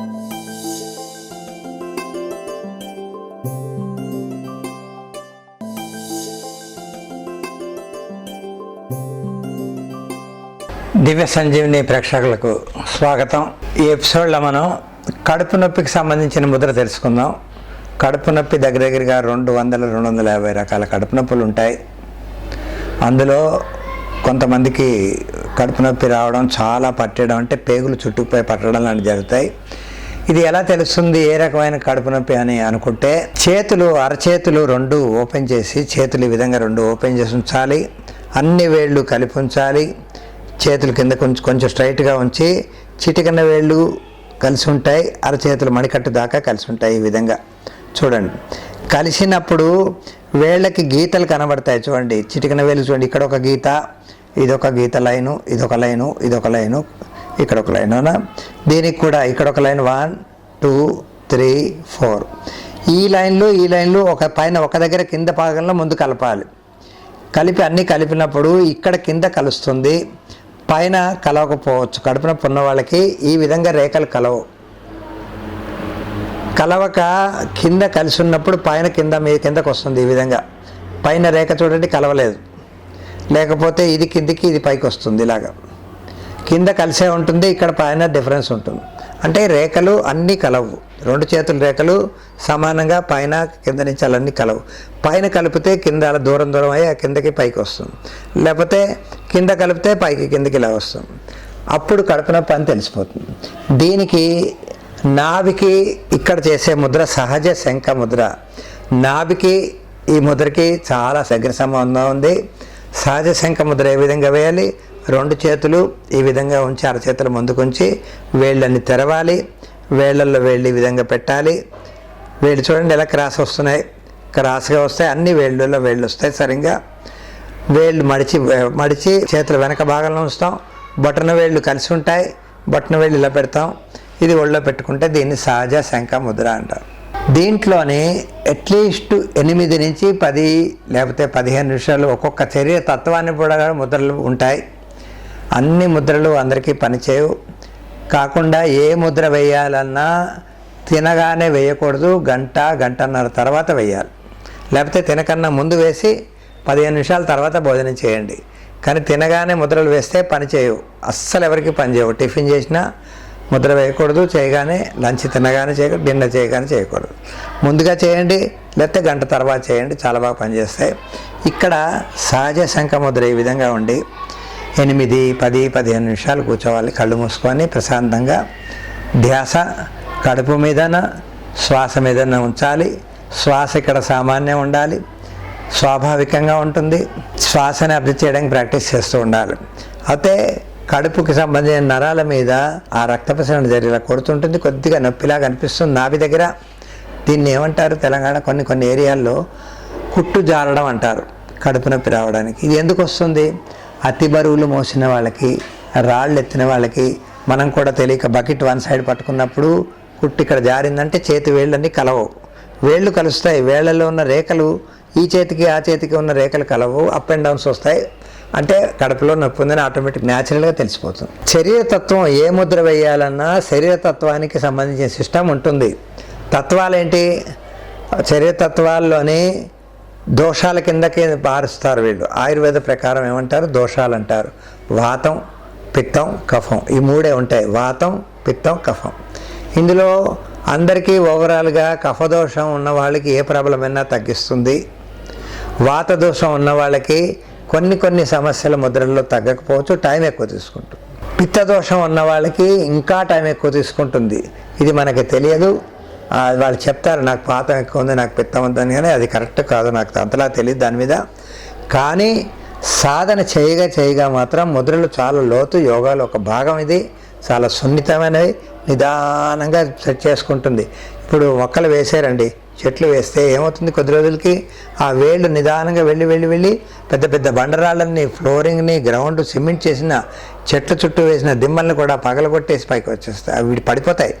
దివ్య సంజీవిని ప్రేక్షకులకు స్వాగతం. ఈ ఎపిసోడ్లో మనం కడుపు నొప్పికి సంబంధించిన ముద్ర తెలుసుకుందాం. కడుపు నొప్పి దగ్గరగా 200-250 రకాల కడుపు నొప్పులు ఉంటాయి. అందులో కొంతమందికి కడుపు నొప్పి రావడం, చాలా పట్టడం, అంటే పేగులు చుట్టుకుపోయి పట్టడం లాంటివి జరుగుతాయి. ఇది ఎలా తెలుస్తుంది ఏ రకమైన కడుపు నొప్పి అని అనుకుంటే, అరచేతులు 2 ఓపెన్ చేసి, చేతులు ఈ విధంగా 2 ఓపెన్ చేసి ఉంచాలి. అన్ని వేళ్ళు కలిపి ఉంచాలి. చేతులు కింద కొంచెం స్ట్రైట్గా ఉంచి, చిటికన్న వేళ్ళు కలిసి ఉంటాయి, అరచేతులు మణికట్టు దాకా కలిసి ఉంటాయి. ఈ విధంగా చూడండి. కలిసినప్పుడు వేళ్ళకి గీతలు కనబడతాయి. చూడండి, చిటికన వేలు చూడండి, ఇక్కడ ఒక గీత, ఇదొక గీత లైను, ఇదొక లైను, ఇదొక లైను, ఇక్కడ ఒక లైన్. అవునా? దీనికి కూడా ఇక్కడ ఒక లైన్ 1 2 3 4. ఈ లైన్లు ఒక పైన ఒక దగ్గర కింద భాగంలో ముందు కలపాలి. అన్నీ కలిపినప్పుడు ఇక్కడ కింద కలుస్తుంది, పైన కలవకపోవచ్చు. కడుపు నొప్పి ఉన్న వాళ్ళకి ఈ విధంగా రేఖలు కలవక కింద కలిసి ఉన్నప్పుడు పైన కిందకు వస్తుంది. ఈ విధంగా పైన రేఖ చూడండి కలవలేదు, లేకపోతే ఇది కిందికి ఇది పైకి వస్తుంది. ఇలాగా కింద కలిసే ఉంటుంది, ఇక్కడ పైన డిఫరెన్స్ ఉంటుంది. అంటే రేఖలు అన్నీ కలవు. 2 చేతుల రేఖలు సమానంగా పైన కింద నుంచి అన్నీ కలవు. పైన కలిపితే కింద అలా దూరం అయ్యి ఆ కిందకి పైకి వస్తుంది, లేకపోతే కింద కలిపితే పైకి కిందకి ఇలా వస్తుంది. అప్పుడు కడుపు నొప్పి అని తెలిసిపోతుంది. దీనికి నాభికి ఇక్కడ చేసే ముద్ర సహజ శంఖ ముద్ర. నాభికి ఈ ముద్రకి చాలా దగ్గర సంబంధం ఉంది. సహజ శంఖ ముద్ర ఏ విధంగా వేయాలి? 2 చేతులు ఈ విధంగా ఉంచి, అరచేతులు ముందుకుంచి, వేళ్ళని తెరవాలి. వేళ్ళల్లో వేళ్ళు ఈ విధంగా పెట్టాలి. వేళ్ళు చూడండి ఎలా క్రాస్ వస్తున్నాయి, క్రాస్గా వస్తాయి. అన్ని వేళ్ళల్లో వేళ్ళు వస్తాయి. సరిగ్గా వేళ్ళు మడిచి చేతుల వెనక భాగంలో ఉంచుతాం. బొటన వేళ్ళు కలిసి ఉంటాయి, బొటన వేళ్ళు ఇలా పెడతాం. ఇది ఒళ్ళో పెట్టుకుంటే దీన్ని సహజ శంఖ ముద్ర అంటారు. దీంట్లోని అట్లీస్ట్ 8 నుంచి 10 లేకపోతే 15 నిమిషాలు ఒక్కొక్క శరీర తత్వాన్ని కూడా ముద్రలు ఉంటాయి. అన్ని ముద్రలు అందరికీ పనిచేయవు. కాకుండా ఏ ముద్ర వేయాలన్నా తినగానే వేయకూడదు, గంటన్నర తర్వాత వేయాలి. లేకపోతే తినకన్నా ముందు వేసి 15 నిమిషాల తర్వాత భోజనం చేయండి. కానీ తినగానే ముద్రలు వేస్తే పనిచేయవు, అస్సలు ఎవరికి పనిచేయవు. టిఫిన్ చేసినా ముద్ర వేయకూడదు, చేయగానే లంచ్ తినగానే చేయకూడదు, డిన్నర్ చేయగానే చేయకూడదు. ముందుగా చేయండి, లేకపోతే గంట తర్వాత చేయండి, చాలా బాగా పనిచేస్తాయి. ఇక్కడ సహజ శంఖ ముద్ర ఈ విధంగా ఉండి 8, 10, 15 నిమిషాలు కూర్చోవాలి. కళ్ళు మూసుకొని ప్రశాంతంగా ధ్యాస కడుపు మీదన, శ్వాస మీదన ఉంచాలి. శ్వాస ఇక్కడ సామాన్యం ఉండాలి, స్వాభావికంగా ఉంటుంది. శ్వాసని అభివృద్ధి చేయడానికి ప్రాక్టీస్ చేస్తూ ఉండాలి. అయితే కడుపుకి సంబంధించిన నరాల మీద ఆ రక్త ప్రసరణ జరిగేలా కొడుతుంటుంది, కొద్దిగా నొప్పిలాగా అనిపిస్తుంది నాభి దగ్గర. దీన్ని ఏమంటారు తెలంగాణ కొన్ని ఏరియాల్లో కుట్టు జారడం అంటారు కడుపు నొప్పి రావడానికి. ఇది ఎందుకు వస్తుంది? అతి బరువులు మోసిన వాళ్ళకి, రాళ్ళు ఎత్తిన వాళ్ళకి, మనం కూడా తెలియక బకెట్ 1 సైడ్ పట్టుకున్నప్పుడు కుట్టు ఇక్కడ జారిందంటే చేతి వేళ్ళన్నీ కలవవు. వేళ్ళు కలుస్తాయి, వేళ్లలో ఉన్న రేఖలు ఈ చేతికి ఆ చేతికి ఉన్న రేఖలు కలవు, అప్ అండ్ డౌన్స్ వస్తాయి. అంటే కడుపులో నొప్పి ఉందని ఆటోమేటిక్ న్యాచురల్గా తెలిసిపోతుంది. శరీరతత్వం ఏ ముద్ర వేయాలన్నా శరీరతత్వానికి సంబంధించిన సిస్టమ్ ఉంటుంది. తత్వాలేంటి? శరీరతత్వాల్లోని దోషాల కిందకి మారుస్తారు వీళ్ళు. ఆయుర్వేద ప్రకారం ఏమంటారు? దోషాలు అంటారు. వాతం, పిత్తం, కఫం, ఈ 3 ఉంటాయి. వాతం, పిత్తం, కఫం. ఇందులో అందరికీ ఓవరాల్గా కఫదోషం ఉన్న వాళ్ళకి ఏ ప్రాబ్లం అయినా తగ్గిస్తుంది. వాత దోషం ఉన్న వాళ్ళకి కొన్ని సమస్యల ముద్రల్లో తగ్గకపోవచ్చు, టైం ఎక్కువ తీసుకుంటుంది. పిత్తదోషం ఉన్న వాళ్ళకి ఇంకా టైం ఎక్కువ తీసుకుంటుంది. ఇది మనకి తెలియదు. వాళ్ళు చెప్తారు నాకు పాతం ఎక్కువ ఉంది, నాకు పిత్తం ఉందని, కానీ అది కరెక్ట్ కాదు, నాకు అంతలా తెలియదు దాని మీద. కానీ సాధన చేయగా మాత్రం ముద్రలు చాలా లోతు, యోగాలో ఒక భాగం ఇది. చాలా సున్నితమైనవి, నిదానంగా సెట్ చేసుకుంటుంది. ఇప్పుడు మొక్కలు వేసారండి, చెట్లు వేస్తే ఏమవుతుంది? కొద్ది రోజులకి ఆ వేళ్ళు నిదానంగా వెళ్ళి పెద్ద బండరాళ్ళని, ఫ్లోరింగ్ని, గ్రౌండ్ సిమెంట్ చేసిన చెట్ల చుట్టూ వేసిన దిమ్మల్ని కూడా పగలగొట్టేసి పైకి వచ్చేస్తాయి. అవి పడిపోతాయి.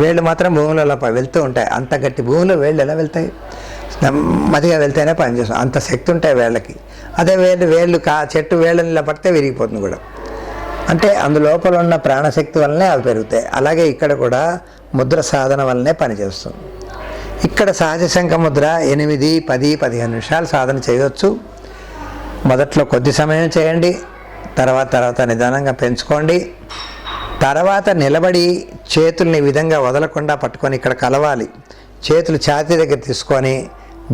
వేళ్ళు మాత్రం భూమిలో వెళ్తూ ఉంటాయి. అంత గట్టి భూమిలో వేళ్ళు ఎలా వెళ్తాయి? నెమ్మదిగా వెళ్తేనే పనిచేస్తాం, అంత శక్తి ఉంటాయి వేళ్ళకి. అదే వేళ్ళు చెట్టు వేళ్ళని ఇలా పడితే విరిగిపోతుంది కూడా. అంటే అందులోపల ఉన్న ప్రాణశక్తి వల్లనే అవి పెరుగుతాయి. అలాగే ఇక్కడ కూడా ముద్ర సాధన వల్లనే పనిచేస్తుంది. ఇక్కడ సహజ శంఖ ముద్ర 8, 10, 15 నిమిషాలు సాధన చేయవచ్చు. మొదట్లో కొద్ది సమయం చేయండి, తర్వాత నిదానంగా పెంచుకోండి. తర్వాత నిలబడి చేతుల్ని ఈ విధంగా వదలకుండా పట్టుకొని ఇక్కడ కలవాలి. చేతులు ఛాతీ దగ్గర తీసుకొని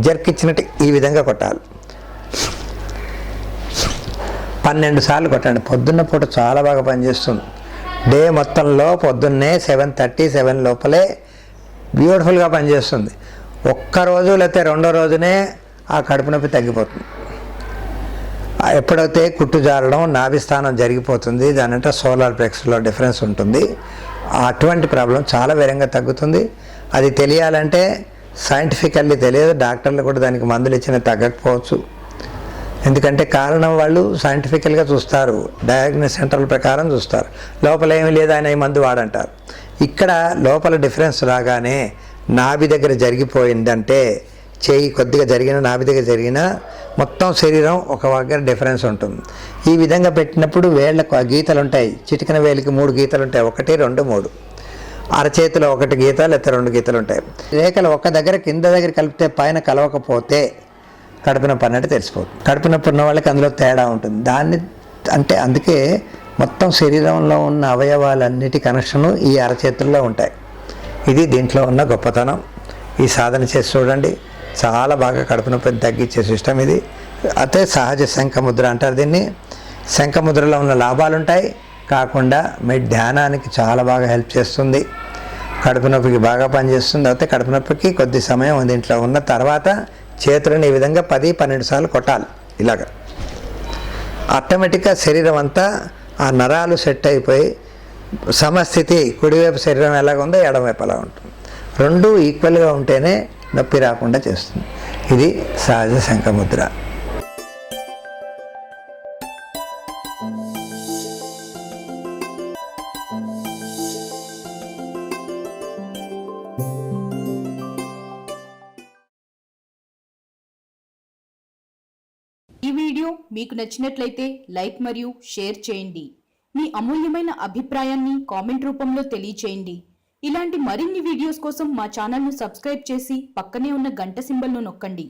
జర్కిచ్చినట్టు ఈ విధంగా కొట్టాలి. 12 సార్లు కొట్టండి. పొద్దున్న పూట చాలా బాగా పనిచేస్తుంది. డే మొత్తంలో పొద్దున్నే 7:30, 7 లోపలే బ్యూటిఫుల్గా పనిచేస్తుంది. ఒక్కరోజు లేకపోతే రెండో రోజునే ఆ కడుపు నొప్పి తగ్గిపోతుంది. ఎప్పుడైతే కుట్టు జారడం, నాభిస్థానం జరిగిపోతుంది, దానంటే సోలార్ ప్లెక్స్లో డిఫరెన్స్ ఉంటుంది, అటువంటి ప్రాబ్లం చాలా వేగంగా తగ్గుతుంది. అది తెలియాలంటే సైంటిఫికల్లీ తెలియదు. డాక్టర్లు కూడా దానికి మందులు ఇచ్చినా తగ్గకపోవచ్చు. ఎందుకంటే కారణం వాళ్ళు సైంటిఫికల్గా చూస్తారు, డయాగ్నోస్ సెంటర్ల ప్రకారం చూస్తారు. లోపల ఏమీ లేదు, ఆయన ఈ మందు వాడంటారు. ఇక్కడ లోపల డిఫరెన్స్ రాగానే నాభి దగ్గర జరిగిపోయిందంటే, చేయి కొద్దిగా జరిగిన, నాభి దగ్గర జరిగిన మొత్తం శరీరం ఒక దగ్గర డిఫరెన్స్ ఉంటుంది. ఈ విధంగా పెట్టినప్పుడు వేళ్లకు ఆ గీతలు ఉంటాయి. చిటికన వేలికి 3 గీతలు ఉంటాయి. 1, 2, 3. అరచేతిలో 1 గీత లేకపోతే 2 గీతలు ఉంటాయి. రేఖలు ఒక దగ్గర కింద దగ్గర కలిపితే పైన కలవకపోతే కడుపు నొప్పి అన్నట్టు తెలిసిపోతుంది. కడుపు నొప్పి ఉన్న వాళ్ళకి అందులో తేడా ఉంటుంది. దాన్ని అంటే అందుకే మొత్తం శరీరంలో ఉన్న అవయవాలన్నిటి కనెక్షను ఈ అరచేతుల్లో ఉంటాయి. ఇది దీంట్లో ఉన్న గొప్పతనం. ఈ సాధన చేసి చూడండి, చాలా బాగా కడుపు నొప్పిని తగ్గించే సిస్టమ్ ఇది. అయితే సహజ శంఖముద్ర అంటారు దీన్ని. శంఖముద్రలో ఉన్న లాభాలు ఉంటాయి, కాకుండా మీ ధ్యానానికి చాలా బాగా హెల్ప్ చేస్తుంది. కడుపు నొప్పికి బాగా పనిచేస్తుంది. అయితే కడుపు నొప్పికి కొద్ది సమయం దీంట్లో ఉన్న తర్వాత చేతులను ఈ విధంగా 10, 12 సార్లు కొట్టాలి. ఇలాగా ఆటోమేటిక్గా శరీరం అంతా ఆ నరాలు సెట్ అయిపోయి సమస్థితి, కుడివైపు శరీరం ఎలాగ ఉందో ఎడమవైపు అలా ఉంటుంది. 2 ఈక్వల్గా ఉంటేనే నొప్పి రాకుండా చేస్తుంది. ఇది సహజ శంఖముద్ర. ఈ వీడియో మీకు నచ్చినట్లయితే లైక్ మరియు షేర్ చేయండి. మీ అమూల్యమైన అభిప్రాయాన్ని కామెంట్ రూపంలో తెలియచేయండి. ఇలాంటి మరిన్ని వీడియోస్ కోసం మా ఛానల్ను సబ్స్క్రైబ్ చేసి పక్కనే ఉన్న గంట సింబల్ను నొక్కండి.